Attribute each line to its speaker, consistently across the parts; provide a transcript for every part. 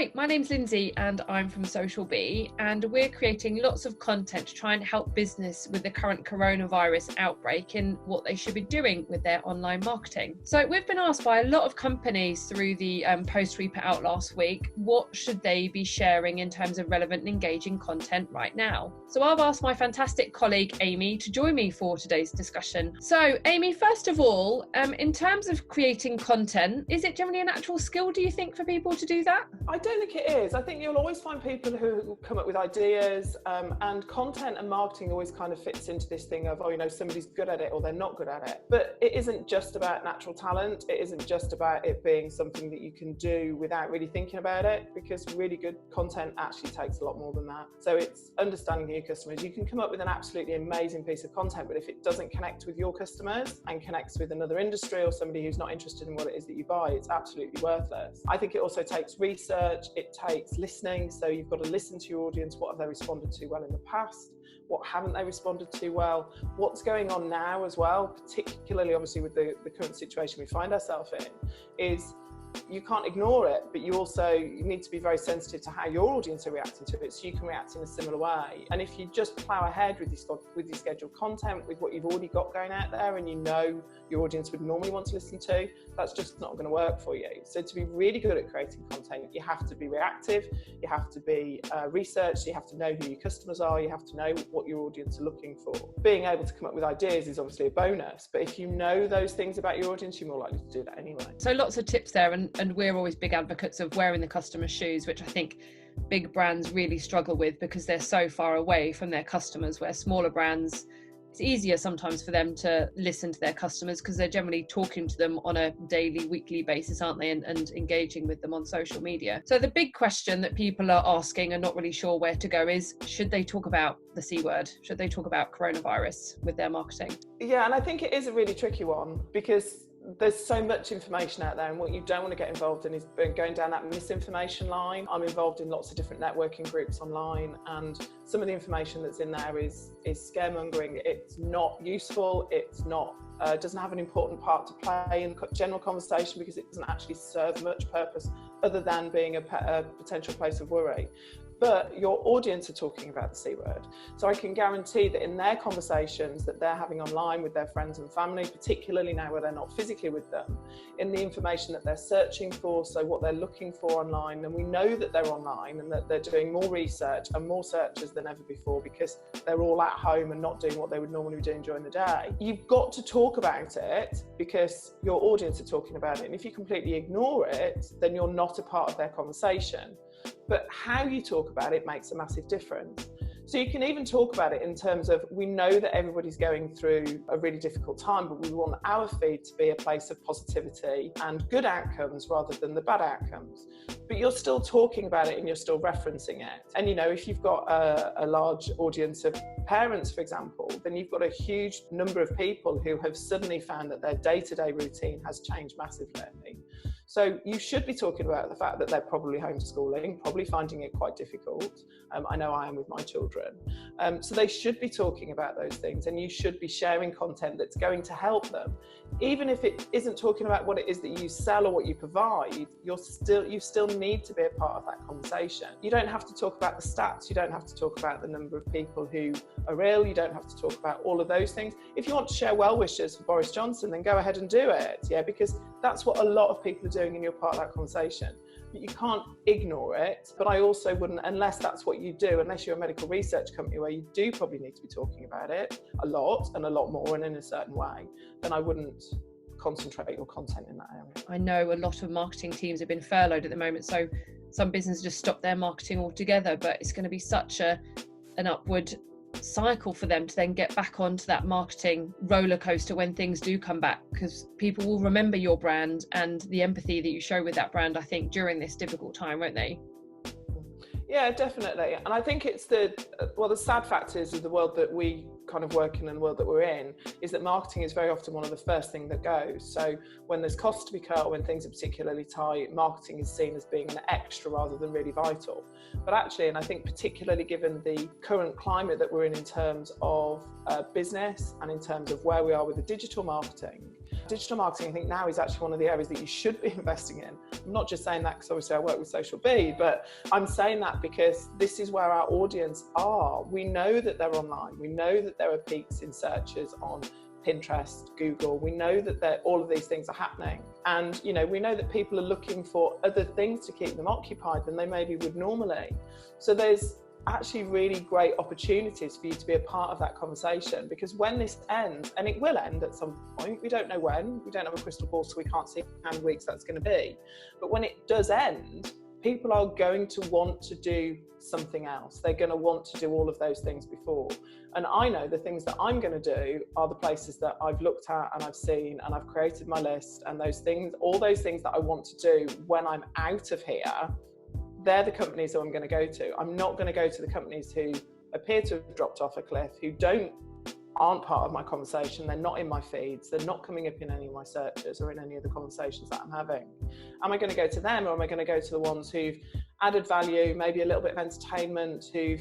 Speaker 1: Hi, my name's Lynsey and I'm from Social Bee, and we're creating lots of content to try and help business with the current coronavirus outbreak and what they should be doing with their online marketing. So we've been asked by a lot of companies through the post we put out last week, what should they be sharing in terms of relevant and engaging content right now? So I've asked my fantastic colleague Amy to join me for today's discussion. So Amy, first of all, in terms of creating content, is it generally a natural skill, do you think, for people to do that?
Speaker 2: I don't think it is. I think you'll always find people who come up with ideas, and content and marketing always kind of fits into this thing of, somebody's good at it or they're not good at it. But it isn't just about natural talent. It isn't just about it being something that you can do without really thinking about it, because really good content actually takes a lot more than that. So it's understanding your customers. You can come up with an absolutely amazing piece of content, but if it doesn't connect with your customers and connects with another industry or somebody who's not interested in what it is that you buy, it's absolutely worthless. I think it also takes research, it takes listening. So you've got to listen to your audience. What have they responded to well in the past? What haven't they responded to well? What's going on now as well, particularly obviously with the current situation we find ourselves in, is you can't ignore it, but you need to be very sensitive to how your audience are reacting to it, so you can react in a similar way. And if you just plough ahead with your scheduled content, with what you've already got going out there, and you know your audience would normally want to listen to, that's just not going to work for you. So to be really good at creating content, you have to be reactive, you have to be researched, you have to know who your customers are, you have to know what your audience are looking for. Being able to come up with ideas is obviously a bonus, but if you know those things about your audience, you're more likely to do that anyway.
Speaker 1: So lots of tips there, and we're always big advocates of wearing the customer's shoes, which I think big brands really struggle with because they're so far away from their customers, where smaller brands, it's easier sometimes for them to listen to their customers because they're generally talking to them on a daily, weekly basis, aren't they, and engaging with them on social media. So the big question that people are asking and not really sure where to go is, should they talk about the C word? Should they talk about coronavirus with their marketing?
Speaker 2: Yeah, and I think it is a really tricky one because there's so much information out there, and what you don't want to get involved in is going down that misinformation line. I'm involved in lots of different networking groups online, and some of the information that's in there is scaremongering. It's not useful, it's not doesn't have an important part to play in general conversation because it doesn't actually serve much purpose other than being a potential place of worry. But your audience are talking about the C word. So I can guarantee that in their conversations that they're having online with their friends and family, particularly now where they're not physically with them, in the information that they're searching for, so what they're looking for online, and we know that they're online and that they're doing more research and more searches than ever before because they're all at home and not doing what they would normally be doing during the day. You've got to talk about it because your audience are talking about it. And if you completely ignore it, then you're not a part of their conversation. But how you talk about it makes a massive difference. So you can even talk about it in terms of, we know that everybody's going through a really difficult time, but we want our feed to be a place of positivity and good outcomes rather than the bad outcomes. But you're still talking about it and you're still referencing it. And if you've got a large audience of parents, for example, then you've got a huge number of people who have suddenly found that their day-to-day routine has changed massively. So you should be talking about the fact that they're probably homeschooling, probably finding it quite difficult. I know I am with my children. So they should be talking about those things, and you should be sharing content that's going to help them. Even if it isn't talking about what it is that you sell or what you provide, you still need to be a part of that conversation. You don't have to talk about the stats. You don't have to talk about the number of people who are ill. You don't have to talk about all of those things. If you want to share well wishes for Boris Johnson, then go ahead and do it. Yeah, because that's what a lot of people are doing and you're part of that conversation. But you can't ignore it. But I also wouldn't, unless that's what you do, unless you're a medical research company where you do probably need to be talking about it a lot and a lot more and in a certain way, then I wouldn't concentrate your content in that area.
Speaker 1: I know a lot of marketing teams have been furloughed at the moment, so some businesses just stop their marketing altogether, but it's going to be such an upward cycle for them to then get back onto that marketing roller coaster when things do come back, because people will remember your brand and the empathy that you show with that brand, I think, during this difficult time, won't they?
Speaker 2: Yeah, definitely. And I think it's the sad fact is of the world that we kind of work in and the world that we're in, is that marketing is very often one of the first things that goes. So when there's costs to be cut or when things are particularly tight, marketing is seen as being an extra rather than really vital. But actually, and I think particularly given the current climate that we're in terms of business and in terms of where we are with the digital marketing, digital marketing, I think now is actually one of the areas that you should be investing in. I'm not just saying that because obviously I work with Social B, but I'm saying that because this is where our audience are. We know that they're online. We know that there are peaks in searches on Pinterest, Google. We know that all of these things are happening. And, you know, we know that people are looking for other things to keep them occupied than they maybe would normally. So there's actually really great opportunities for you to be a part of that conversation, because when this ends, and it will end at some point, we don't know when, we don't have a crystal ball, so we can't see how many weeks that's going to be, but when it does end, people are going to want to do something else. They're going to want to do all of those things before. And I know the things that I'm going to do are the places that I've looked at and I've seen, and I've created my list, and those things, all those things that I want to do when I'm out of here, they're the companies that I'm going to go to. I'm not going to go to the companies who appear to have dropped off a cliff, who aren't part of my conversation. They're not in my feeds. They're not coming up in any of my searches or in any of the conversations that I'm having. Am I going to go to them, or am I going to go to the ones who've added value, maybe a little bit of entertainment, who've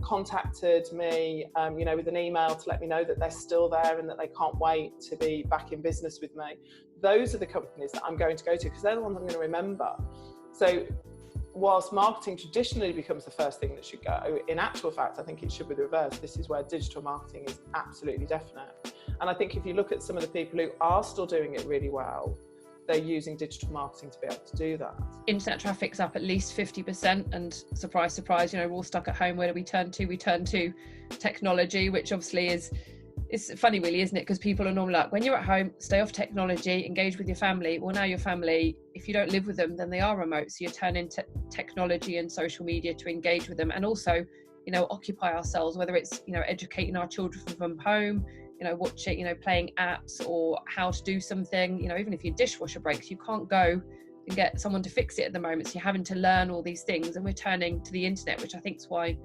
Speaker 2: contacted me, you know, with an email to let me know that they're still there and that they can't wait to be back in business with me? Those are the companies that I'm going to go to, because they're the ones I'm going to remember. So whilst marketing traditionally becomes the first thing that should go, in actual fact, I think it should be the reverse. This is where digital marketing is absolutely definite. And I think if you look at some of the people who are still doing it really well, they're using digital marketing to be able to do that.
Speaker 1: Internet traffic's up at least 50%, and surprise, surprise, you know, we're all stuck at home. Where do we turn to? We turn to technology, which obviously it's funny really, isn't it? Because people are normally like, when you're at home, stay off technology, engage with your family. Well, now your family, if you don't live with them, then they are remote. So you turn into technology and social media to engage with them, and also, you know, occupy ourselves, whether it's, you know, educating our children from home, you know, watching, you know, playing apps, or how to do something, you know, even if your dishwasher breaks, you can't go and get someone to fix it at the moment. So you're having to learn all these things, and we're turning to the internet, which I think is why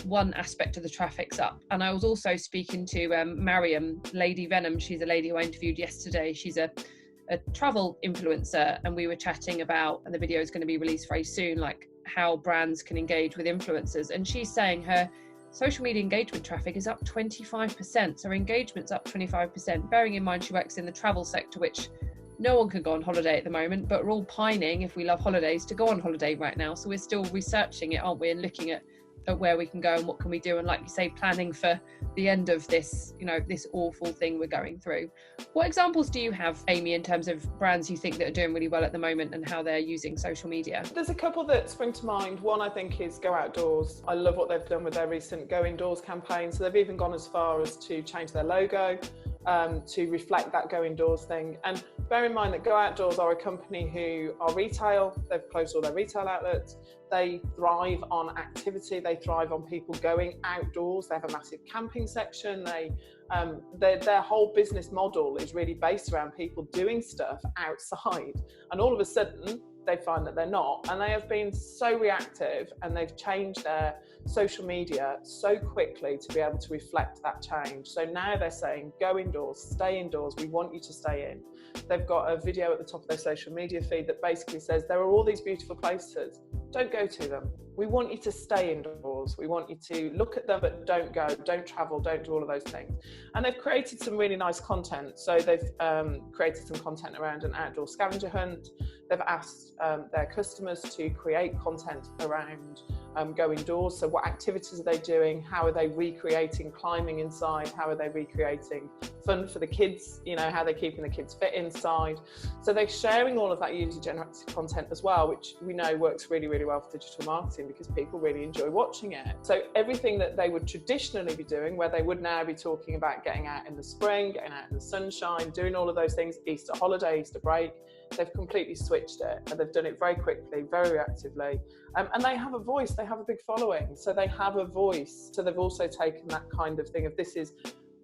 Speaker 1: one aspect of the traffic's up. And I was also speaking to Mariam, Lady Venom. She's a lady who I interviewed yesterday. She's a travel influencer, and we were chatting about, and the video is going to be released very soon, like how brands can engage with influencers. And she's saying her social media engagement traffic is up 25%. So her engagement's up 25%, bearing in mind she works in the travel sector, which no one can go on holiday at the moment, but we're all pining, if we love holidays, to go on holiday right now. So we're still researching it, aren't we, and looking at where we can go and what can we do, and like you say, planning for the end of this, you know, this awful thing we're going through. What examples do you have, Amy, in terms of brands you think that are doing really well at the moment and how they're using social media?
Speaker 2: There's a couple that spring to mind. One, I think, is Go Outdoors. I love what they've done with their recent Go Indoors campaign. So they've even gone as far as to change their logo to reflect that Go Indoors thing. And bear in mind that Go Outdoors are a company who are retail. They've closed all their retail outlets. They thrive on activity. They thrive on people going outdoors. They have a massive camping section. Their whole business model is really based around people doing stuff outside. And all of a sudden, they find that they're not. And they have been so reactive, and they've changed their social media so quickly to be able to reflect that change. So now they're saying, go indoors, stay indoors. We want you to stay in. They've got a video at the top of their social media feed that basically says, there are all these beautiful places. Don't go to them. We want you to stay indoors. We want you to look at them, but don't go, don't travel, don't do all of those things. And they've created some really nice content. So they've created some content around an outdoor scavenger hunt. They've asked their customers to create content around go indoors. So what activities are they doing? How are they recreating climbing inside? How are they recreating fun for the kids? You know, how they're keeping the kids fit inside. So they're sharing all of that user-generated content as well, which we know works really, really well for digital marketing because people really enjoy watching it. So everything that they would traditionally be doing, where they would now be talking about getting out in the spring, getting out in the sunshine, doing all of those things, Easter holiday, Easter break, they've completely switched it, and they've done it very quickly, very reactively. And they have a voice, they have a big following. So they have a voice. So they've also taken that kind of thing of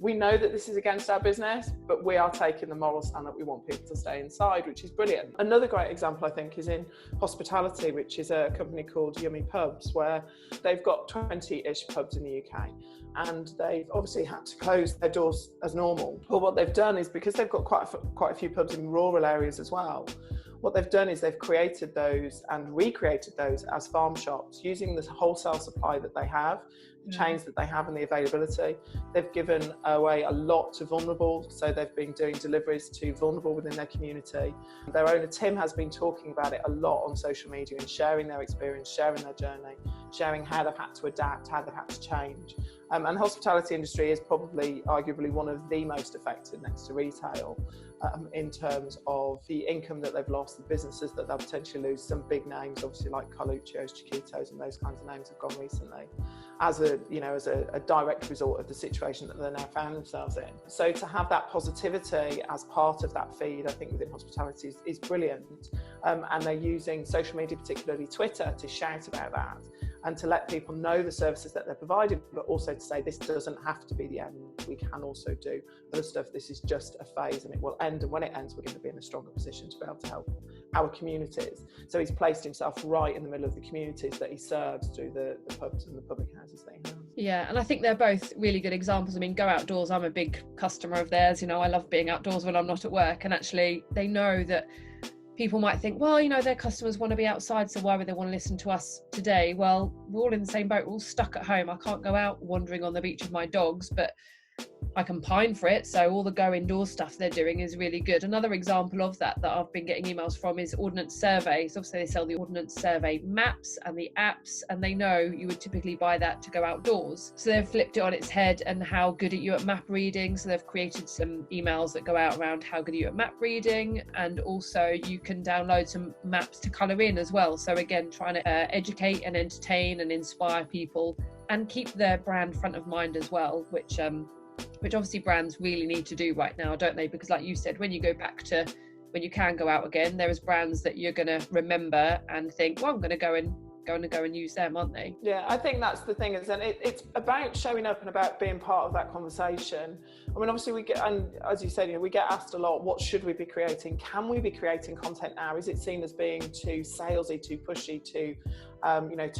Speaker 2: we know that this is against our business, but we are taking the moral stand that we want people to stay inside, which is brilliant. Another great example, I think, is in hospitality, which is a company called Yummy Pubs, where they've got 20-ish pubs in the UK. And they've obviously had to close their doors as normal. But what they've done is, because they've got quite a few pubs in rural areas as well, What they've done is they've created those and recreated those as farm shops using the wholesale supply that they have, the chains that they have and the availability. They've given away a lot to vulnerable, so they've been doing deliveries to vulnerable within their community. Their owner Tim has been talking about it a lot on social media and sharing their experience, sharing their journey, sharing how they've had to adapt, how they've had to change. And the hospitality industry is probably arguably one of the most affected next to retail in terms of the income that they've lost, the businesses that they'll potentially lose. Some big names, obviously like Carluccio's, Chiquitos and those kinds of names have gone recently as a direct result of the situation that they now found themselves in. So to have that positivity as part of that feed, I think within hospitality is brilliant. And they're using social media, particularly Twitter, to shout about that and to let people know the services that they're providing, but also to say this doesn't have to be the end. We can also do other stuff. This is just a phase and it will end. And when it ends, we're going to be in a stronger position to be able to help our communities. So he's placed himself right in the middle of the communities that he serves through the pubs and the public houses that he has.
Speaker 1: Yeah, and I think they're both really good examples. I mean, Go Outdoors, I'm a big customer of theirs. I love being outdoors when I'm not at work. And actually, they know that people might think, well, their customers want to be outside, so why would they want to listen to us today? Well, we're all in the same boat. We're all stuck at home. I can't go out wandering on the beach with my dogs, but I can pine for it. So all the go indoor stuff they're doing is really good. Another example of that I've been getting emails from is Ordnance Survey. So obviously they sell the Ordnance Survey maps and the apps, and they know you would typically buy that to go outdoors. So they've flipped it on its head and how good are you at map reading. So they've created some emails that go out around how good are you at map reading, and also you can download some maps to colour in as well. So again, trying to educate and entertain and inspire people and keep their brand front of mind as well, which obviously brands really need to do right now, don't they? Because like you said, when you go back to when you can go out again, there is brands that you're going to remember and think, well, I'm going to go and use them, aren't they?
Speaker 2: Yeah, I think that's the thing, is, and it's about showing up and about being part of that conversation. I mean, obviously we get, and as you said, we get asked a lot, what should we be creating? Can we be creating content now? Is it seen as being too salesy, too pushy, too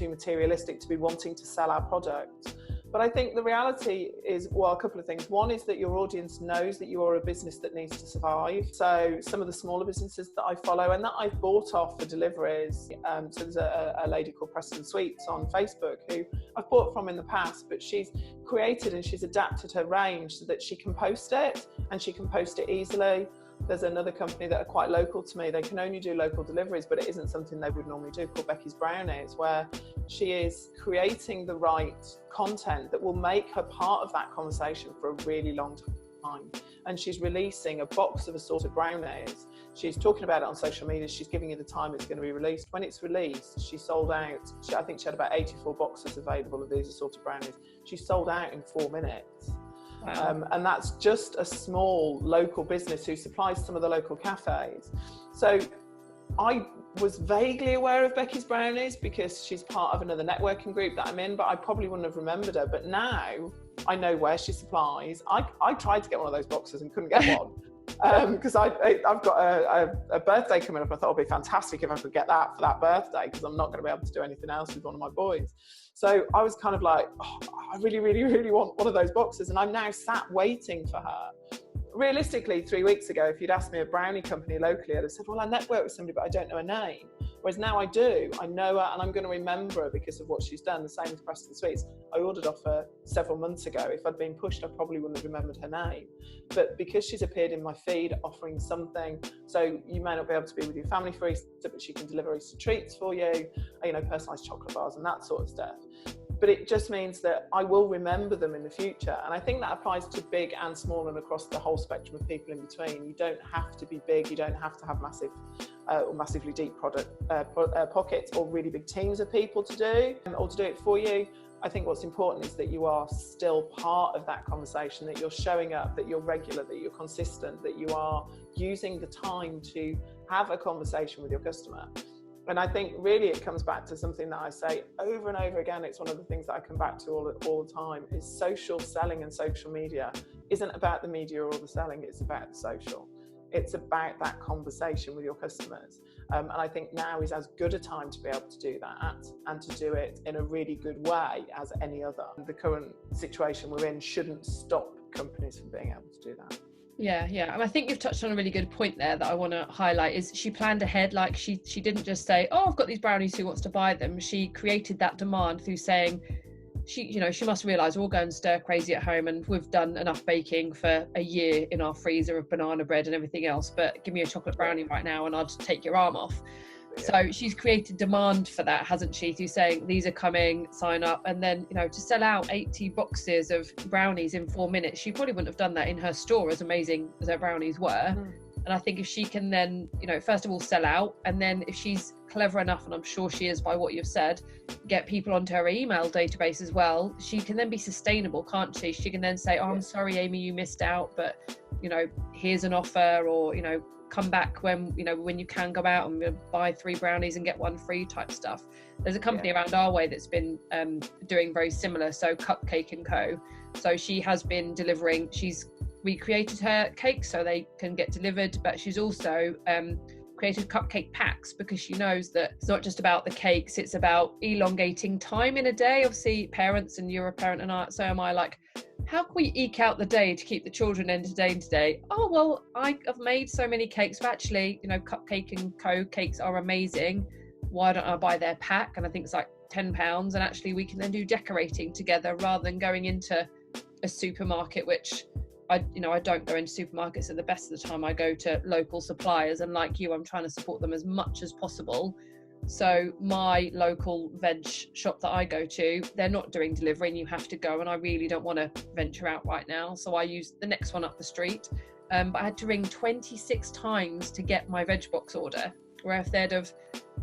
Speaker 2: materialistic to be wanting to sell our product? But I think the reality is, well, a couple of things. One is that your audience knows that you are a business that needs to survive. So some of the smaller businesses that I follow and that I've bought off for deliveries, so there's a lady called Preston Sweets on Facebook who I've bought from in the past, but she's created and she's adapted her range so that she can post it and she can post it easily. There's another company that are quite local to me. They can only do local deliveries, but it isn't something they would normally do, called Becky's Brownies, where she is creating the right content that will make her part of that conversation for a really long time. And she's releasing a box of assorted brownies. She's talking about it on social media. She's giving you the time it's going to be released. When it's released, she sold out. I think she had about 84 boxes available of these assorted brownies. She sold out in 4 minutes. Wow. And that's just a small local business who supplies some of the local cafes. So I was vaguely aware of Becky's Brownies because she's part of another networking group that I'm in, but I probably wouldn't have remembered her. But now I know where she supplies. I tried to get one of those boxes and couldn't get one. Because I've got a birthday coming up. I thought it'd be fantastic if I could get that for that birthday, because I'm not going to be able to do anything else with one of my boys. So I was kind of like, oh, I really, really, really want one of those boxes. And I'm now sat waiting for her. Realistically, 3 weeks ago, if you'd asked me a brownie company locally, I'd have said, well, I network with somebody, but I don't know her name. Whereas now I do. I know her and I'm going to remember her because of what she's done. The same with Preston Sweets. I ordered off her several months ago. If I'd been pushed, I probably wouldn't have remembered her name. But because she's appeared in my feed offering something, so you may not be able to be with your family for Easter, but she can deliver Easter treats for you, personalised chocolate bars and that sort of stuff. But it just means that I will remember them in the future. And I think that applies to big and small and across the whole spectrum of people in between. You don't have to be big. You don't have to have massive or massively deep pockets or really big teams of people to do or to do it for you. I think what's important is that you are still part of that conversation, that you're showing up, that you're regular, that you're consistent, that you are using the time to have a conversation with your customer. And I think really it comes back to something that I say over and over again. It's one of the things that I come back to all the time, is social selling and social media isn't about the media or the selling, it's about the social. It's about that conversation with your customers. And I think now is as good a time to be able to do that and to do it in a really good way as any other. The current situation we're in shouldn't stop companies from being able to do that.
Speaker 1: Yeah, and I think you've touched on a really good point there that I want to highlight is she planned ahead. Like she didn't just say, oh, I've got these brownies, who wants to buy them? She created that demand through saying, she must realise we're all going stir crazy at home and we've done enough baking for a year in our freezer of banana bread and everything else, but give me a chocolate brownie right now and I'll just take your arm off. So she's created demand for that, hasn't she, through saying these are coming, sign up. And then, to sell out 80 boxes of brownies in 4 minutes, she probably wouldn't have done that in her store, as amazing as her brownies were. And I think if she can then, first of all sell out, and then if she's clever enough, and I'm sure she is by what you've said, get people onto her email database as well, she can then be sustainable, can't she? She can then say, oh, I'm sorry, Amy, you missed out, but, here's an offer, or, come back when you can go out and buy 3 brownies and get 1 free type stuff. There's a company around our way that's been doing very similar, so Cupcake and Co. So she has been delivering, she's recreated her cakes so they can get delivered, but she's also created cupcake packs, because she knows that it's not just about the cakes, it's about elongating time in a day. Obviously parents, and you're a parent and so am I, like, how can we eke out the day to keep the children entertained today? Oh, well, I've made so many cakes, but actually, Cupcake and Co. cakes are amazing. Why don't I buy their pack? And I think it's like £10. And actually we can then do decorating together rather than going into a supermarket, which I don't go into supermarkets at the best of the time. I go to local suppliers, and like you, I'm trying to support them as much as possible. So my local veg shop that I go to, they're not doing delivery and you have to go, and I really don't want to venture out right now, so I use the next one up the street. But I had to ring 26 times to get my veg box order, where if they'd have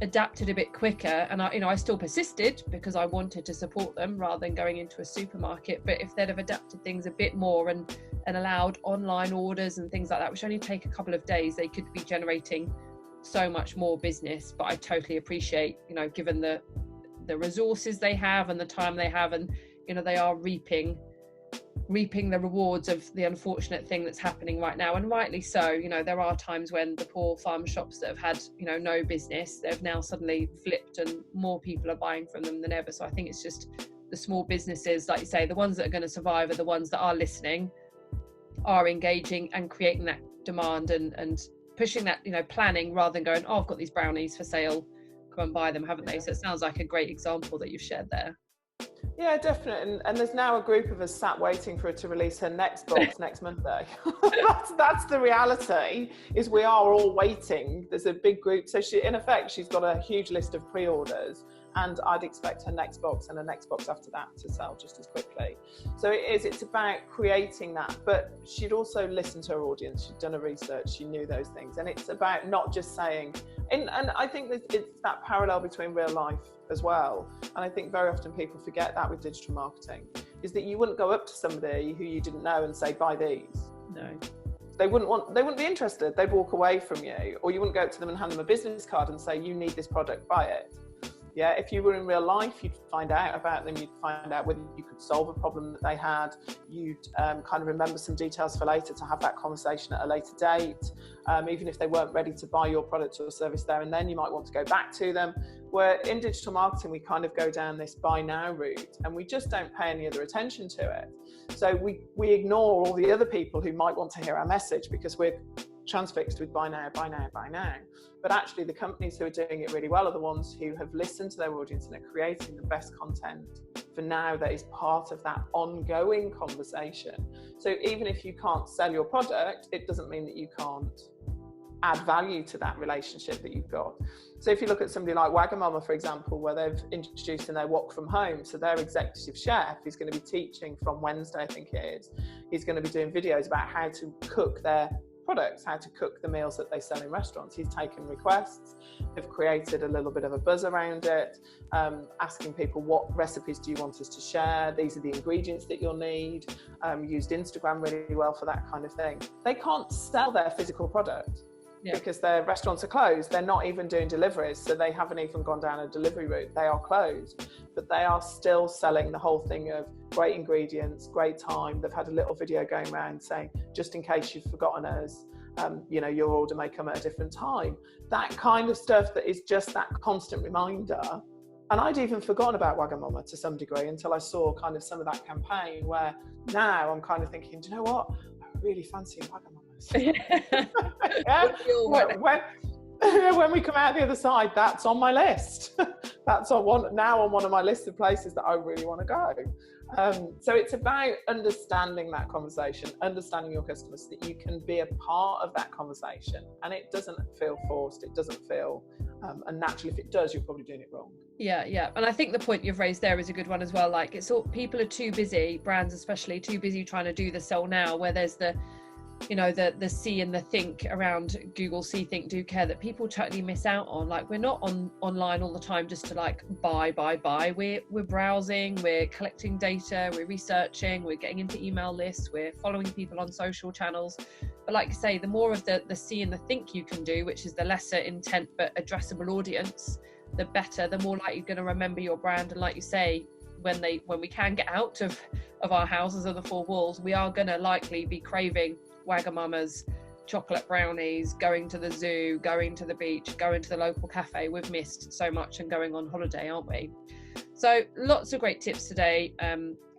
Speaker 1: adapted a bit quicker, and I still persisted because I wanted to support them rather than going into a supermarket, but if they'd have adapted things a bit more and allowed online orders and things like that, which only take a couple of days, they could be generating so much more business. But I totally appreciate, given the resources they have and the time they have, and they are reaping the rewards of the unfortunate thing that's happening right now, and rightly so. There are times when the poor farm shops that have had no business, they've now suddenly flipped and more people are buying from them than ever. So I think it's just the small businesses, like you say, the ones that are going to survive are the ones that are listening, are engaging and creating that demand and pushing that, planning, rather than going, oh, I've got these brownies for sale, come and buy them, haven't they? So it sounds like a great example that you've shared there.
Speaker 2: Yeah, definitely. And there's now a group of us sat waiting for her to release her next box next Monday. That's the reality, is we are all waiting. There's a big group. So in effect, she's got a huge list of pre-orders, and I'd expect her next box and her next box after that to sell just as quickly. So it's about creating that, but she'd also listened to her audience. She'd done her research. She knew those things. And it's about not just saying, and I think that it's that parallel between real life as well. And I think very often people forget that with digital marketing, is that you wouldn't go up to somebody who you didn't know and say, buy these.
Speaker 1: No.
Speaker 2: They wouldn't be interested. They'd walk away from you. Or you wouldn't go up to them and hand them a business card and say, you need this product, buy it. Yeah, if you were in real life, you'd find out about them. You'd find out whether you could solve a problem that they had. You'd kind of remember some details for later to have that conversation at a later date. Even if they weren't ready to buy your product or service there and then, you might want to go back to them. Where in digital marketing, we kind of go down this buy now route, and we just don't pay any other attention to it. So we ignore all the other people who might want to hear our message because we're transfixed with buy now, buy now, buy now. But actually the companies who are doing it really well are the ones who have listened to their audience and are creating the best content for now that is part of that ongoing conversation. So even if you can't sell your product, it doesn't mean that you can't add value to that relationship that you've got. So if you look at somebody like Wagamama, for example, where they've introduced in their work from home, so their executive chef is going to be teaching from Wednesday, I think it is, he's going to be doing videos about how to cook their products, how to cook the meals that they sell in restaurants. He's taken requests, they've created a little bit of a buzz around it, asking people, what recipes do you want us to share? These are the ingredients that you'll need. Used Instagram really well for that kind of thing. They can't sell their physical product because their restaurants are closed. They're not even doing deliveries, so they haven't even gone down a delivery route. They are closed, but they are still selling the whole thing of great ingredients, great time. They've had a little video going around saying, just in case you've forgotten us, your order may come at a different time. That kind of stuff that is just that constant reminder. And I'd even forgotten about Wagamama to some degree until I saw kind of some of that campaign, where now I'm kind of thinking, do you know what? I really fancy Wagamama. customers. Yeah. When we come out the other side, that's on my list. That's on one of my list of places that I really want to go. So it's about understanding that conversation, understanding your customers, so that you can be a part of that conversation, and it doesn't feel forced, it doesn't feel unnatural. If it does, you're probably doing it wrong.
Speaker 1: Yeah, and I think the point you've raised there is a good one as well. Like, it's all, people are too busy, brands especially, too busy trying to do the sell now, where there's the see and the think around Google see, think, do, care, that people totally miss out on. Like, we're not online all the time just to like buy. We're browsing, we're collecting data, we're researching, we're getting into email lists, we're following people on social channels. But like you say, the more of the see and the think you can do, which is the lesser intent but addressable audience, the better, the more likely you're going to remember your brand. And like you say, when we can get out of our houses or the four walls, we are going to likely be craving Wagamamas, chocolate brownies, going to the zoo, going to the beach, going to the local cafe. We've missed so much and going on holiday, aren't we? So lots of great tips today,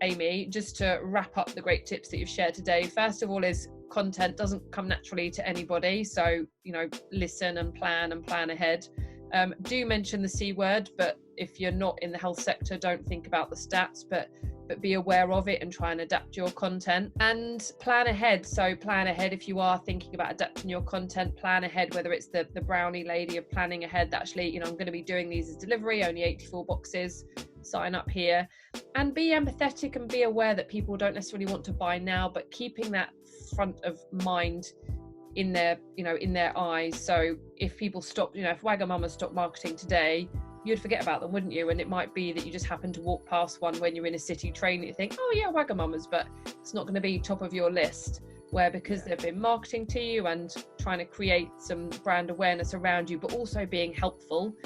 Speaker 1: Amy. Just to wrap up the great tips that you've shared today, first of all is content doesn't come naturally to anybody, so listen and plan ahead. Do mention the C word, but if you're not in the health sector, don't think about the stats, but be aware of it and try and adapt your content, and plan ahead. So plan ahead if you are thinking about adapting your content. Plan ahead, whether it's the brownie lady of planning ahead, that actually, I'm going to be doing these as delivery, only 84 boxes, sign up here. And be empathetic and be aware that people don't necessarily want to buy now, but keeping that front of mind in their eyes. So if people stop, if Wagamama stopped marketing today, you'd forget about them, wouldn't you? And it might be that you just happen to walk past one when you're in a city train and you think, oh yeah, Wagamamas, but it's not going to be top of your list. Where because they've been marketing to you and trying to create some brand awareness around you, but also being helpful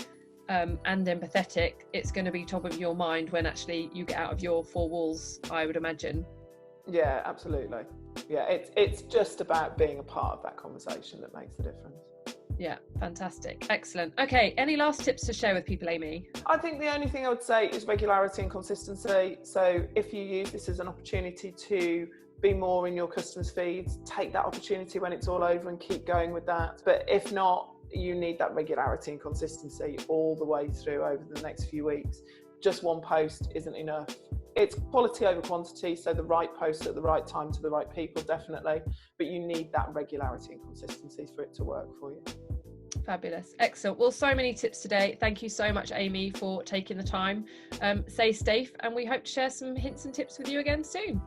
Speaker 1: and empathetic, it's going to be top of your mind when actually you get out of your four walls, I would imagine.
Speaker 2: Yeah, absolutely. Yeah, it's just about being a part of that conversation that makes the difference.
Speaker 1: Yeah, fantastic. Excellent. Okay, any last tips to share with people, Amy?
Speaker 2: I think the only thing I would say is regularity and consistency. So if you use this as an opportunity to be more in your customers' feeds, take that opportunity when it's all over and keep going with that. But if not, you need that regularity and consistency all the way through over the next few weeks. Just one post isn't enough. It's quality over quantity, so the right post at the right time to the right people, definitely. But you need that regularity and consistency for it to work for you.
Speaker 1: Fabulous. Excellent. Well, so many tips today. Thank you so much, Amy, for taking the time. Stay safe, and we hope to share some hints and tips with you again soon.